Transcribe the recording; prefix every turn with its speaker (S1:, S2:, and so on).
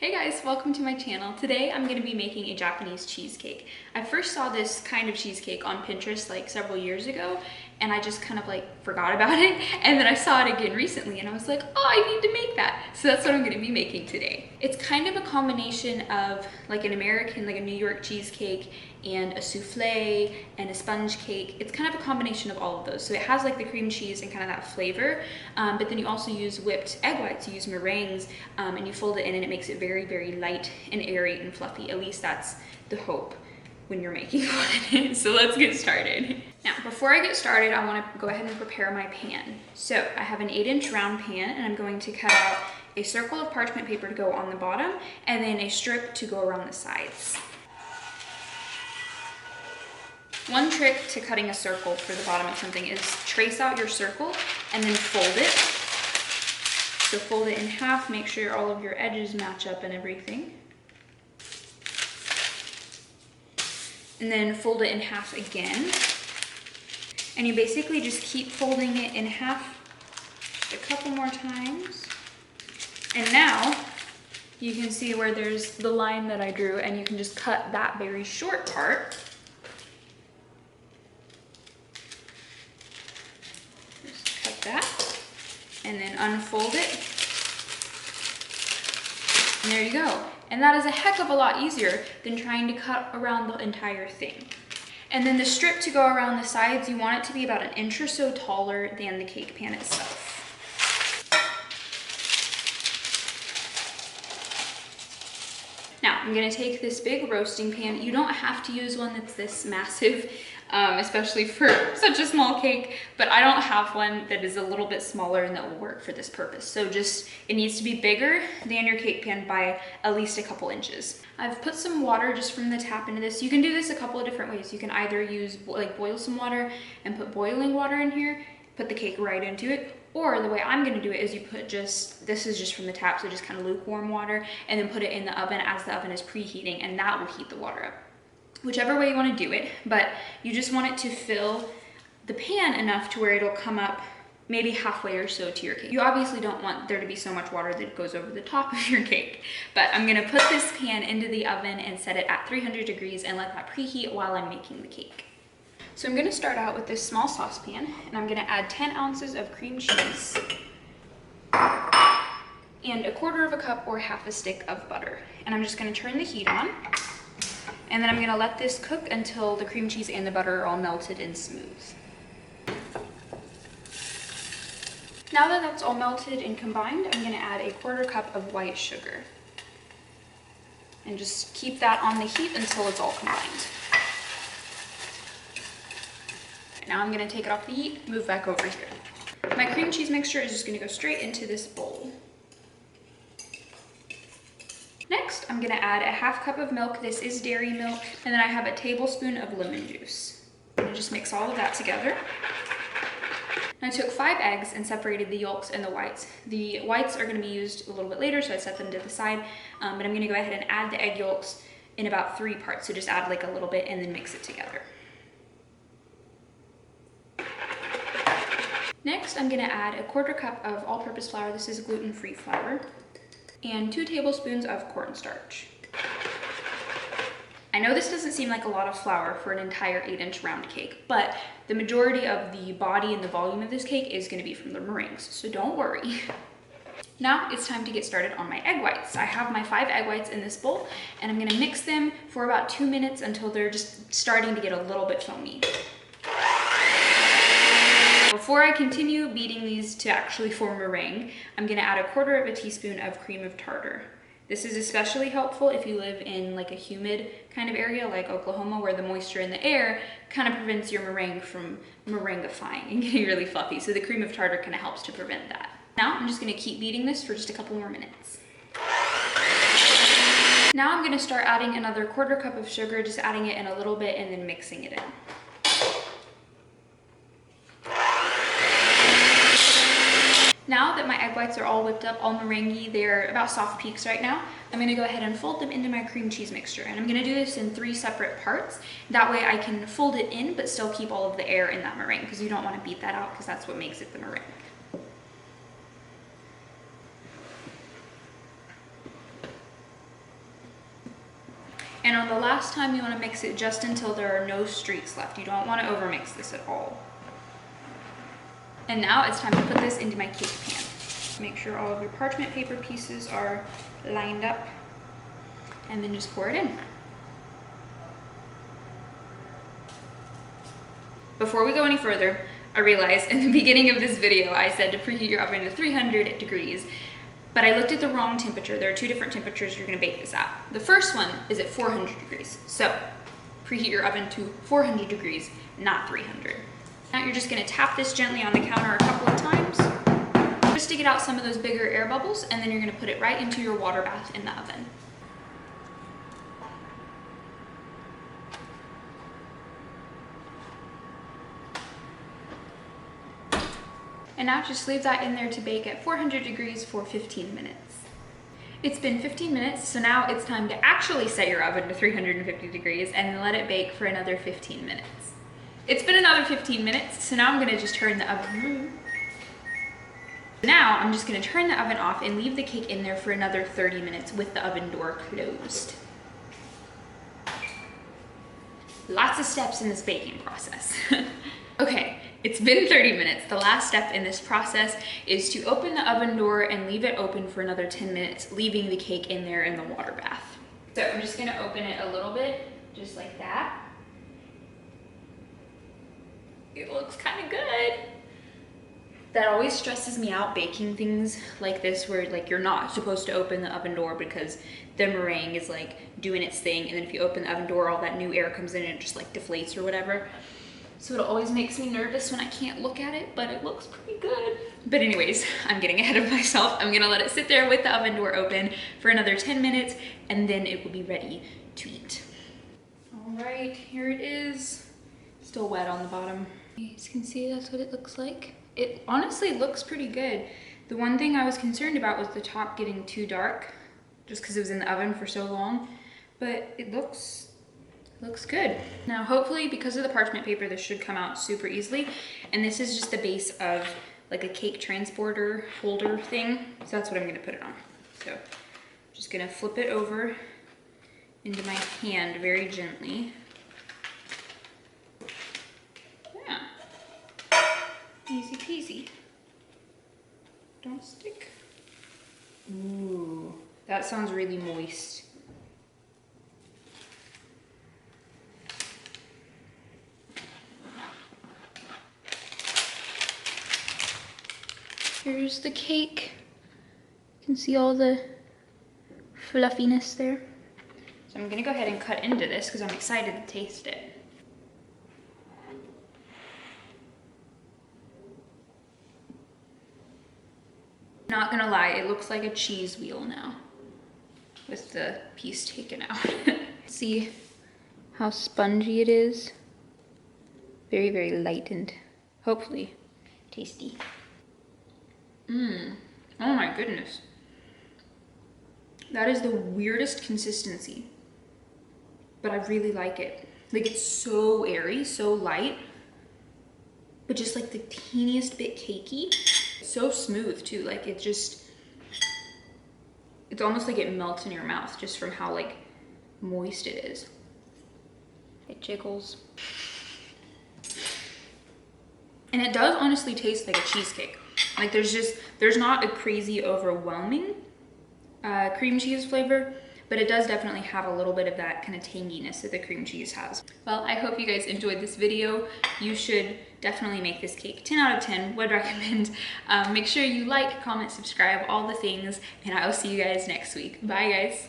S1: Hey guys, welcome to my channel. Today I'm going to be making a Japanese cheesecake. I first saw this kind of cheesecake on Pinterest like several years ago and I just kind of like forgot about it, and then I saw it again recently and I was like, oh, I need to make that. So that's what I'm going to be making today. It's kind of a combination of like an American, like a New York cheesecake and a souffle and a sponge cake. It's kind of a combination of all of those. So it has like the cream cheese and kind of that flavor, but then you also use whipped egg whites, you use meringues, and you fold it in and it makes it very, very light and airy and fluffy. At least that's the hope when you're making one. So let's get started. Now, before I get started, I want to go ahead and prepare my pan. So I have an 8-inch round pan and I'm going to cut out a circle of parchment paper to go on the bottom and then a strip to go around the sides. One trick to cutting a circle for the bottom of something is trace out your circle and then fold it. So fold it in half, make sure all of your edges match up and everything. And then fold it in half again. And you basically just keep folding it in half just a couple more times. And now you can see where there's the line that I drew, and you can just cut that very short part. Just cut that and then unfold it. And there you go. And that is a heck of a lot easier than trying to cut around the entire thing. And then the strip to go around the sides, you want it to be about 1 inch or so taller than the cake pan itself. Now, I'm gonna take this big roasting pan. You don't have to use one that's this massive, especially for such a small cake, but I don't have one that is a little bit smaller and that will work for this purpose. So it needs to be bigger than your cake pan by at least a couple inches. I've put some water just from the tap into this. You can do this a couple of different ways. You can either use boil some water and put boiling water in here, put the cake right into it, or the way I'm gonna do it is you put this is just from the tap, so just kind of lukewarm water, and then put it in the oven as the oven is preheating, and that will heat the water up. Whichever way you wanna do it, but you just want it to fill the pan enough to where it'll come up maybe halfway or so to your cake. You obviously don't want there to be so much water that it goes over the top of your cake, but I'm gonna put this pan into the oven and set it at 300 degrees and let that preheat while I'm making the cake. So I'm gonna start out with this small saucepan and I'm gonna add 10 ounces of cream cheese and 1/4 cup or half a stick of butter. And I'm just gonna turn the heat on, and then I'm gonna let this cook until the cream cheese and the butter are all melted and smooth. Now that that's all melted and combined, I'm gonna add 1/4 cup of white sugar. And just keep that on the heat until it's all combined. Now I'm gonna take it off the heat, move back over here. My cream cheese mixture is just gonna go straight into this bowl. Next, I'm gonna add 1/2 cup of milk. This is dairy milk. And then I have a tablespoon of lemon juice. I'm gonna just mix all of that together. And I took 5 eggs and separated the yolks and the whites. The whites are gonna be used a little bit later, so I set them to the side. But I'm gonna go ahead and add the egg yolks in about 3 parts. So just add like a little bit and then mix it together. Next, I'm gonna add 1/4 cup of all-purpose flour. This is gluten-free flour, and 2 tablespoons of cornstarch. I know this doesn't seem like a lot of flour for an entire 8-inch round cake, but the majority of the body and the volume of this cake is gonna be from the meringues, so don't worry. Now it's time to get started on my egg whites. I have my 5 egg whites in this bowl, and I'm gonna mix them for about 2 minutes until they're just starting to get a little bit foamy. Before I continue beating these to actually form meringue, I'm gonna add 1/4 teaspoon of cream of tartar. This is especially helpful if you live in like a humid kind of area like Oklahoma, where the moisture in the air kind of prevents your meringue from meringuifying and getting really fluffy. So the cream of tartar kind of helps to prevent that. Now I'm just gonna keep beating this for just a couple more minutes. Now I'm gonna start adding another 1/4 cup of sugar, just adding it in a little bit and then mixing it in. Now that my egg whites are all whipped up, all meringue, they're about soft peaks right now, I'm gonna go ahead and fold them into my cream cheese mixture. And I'm gonna do this in 3 separate parts. That way I can fold it in, but still keep all of the air in that meringue, because you don't wanna beat that out, because that's what makes it the meringue. And on the last time, you want to mix it just until there are no streaks left. You don't want to overmix this at all. And now it's time to put this into my cake pan. Make sure all of your parchment paper pieces are lined up, and then just pour it in. Before we go any further, I realized in the beginning of this video, I said to preheat your oven to 300 degrees, but I looked at the wrong temperature. There are two different temperatures you're gonna bake this at. The first one is at 400 degrees. So preheat your oven to 400 degrees, not 300. Now you're just gonna tap this gently on the counter a couple of times, just to get out some of those bigger air bubbles, and then you're gonna put it right into your water bath in the oven. And now just leave that in there to bake at 400 degrees for 15 minutes. It's been 15 minutes, so now it's time to actually set your oven to 350 degrees and let it bake for another 15 minutes. It's been another 15 minutes, so now I'm gonna just turn the oven. Now I'm just gonna turn the oven off and leave the cake in there for another 30 minutes with the oven door closed. Lots of steps in this baking process. Okay, it's been 30 minutes. The last step in this process is to open the oven door and leave it open for another 10 minutes, leaving the cake in there in the water bath. So I'm just gonna open it a little bit, just like that. It looks kind of good. That always stresses me out, baking things like this where like you're not supposed to open the oven door because the meringue is like doing its thing, and then if you open the oven door, all that new air comes in and it just like deflates or whatever. So it always makes me nervous when I can't look at it, but it looks pretty good. But anyways, I'm getting ahead of myself. I'm gonna let it sit there with the oven door open for another 10 minutes, and then it will be ready to eat. All right, here it is. Still wet on the bottom. You guys can see that's what it looks like. It honestly looks pretty good. The one thing I was concerned about was the top getting too dark, just because it was in the oven for so long, but it looks good. Now, hopefully, because of the parchment paper, this should come out super easily. And this is just the base of like a cake transporter holder thing. So that's what I'm gonna put it on. So I'm just gonna flip it over into my hand very gently. Yeah, easy peasy. Don't stick. Ooh, that sounds really moist. Here's the cake. You can see all the fluffiness there. So I'm gonna go ahead and cut into this because I'm excited to taste it. Not gonna lie, it looks like a cheese wheel now with the piece taken out. See how spongy it is? Very, very light and hopefully tasty. Oh my goodness. That is the weirdest consistency, but I really like it. Like, it's so airy, so light, but just like the teeniest bit cakey. It's so smooth too. Like, it just, it's almost like it melts in your mouth just from how like moist it is. It jiggles. And it does honestly taste like a cheesecake. Like, there's not a crazy overwhelming cream cheese flavor, but it does definitely have a little bit of that kind of tanginess that the cream cheese has. Well, I hope you guys enjoyed this video. You should definitely make this cake. 10 out of 10, would recommend. Make sure you like, comment, subscribe, all the things, and I will see you guys next week. Bye, guys.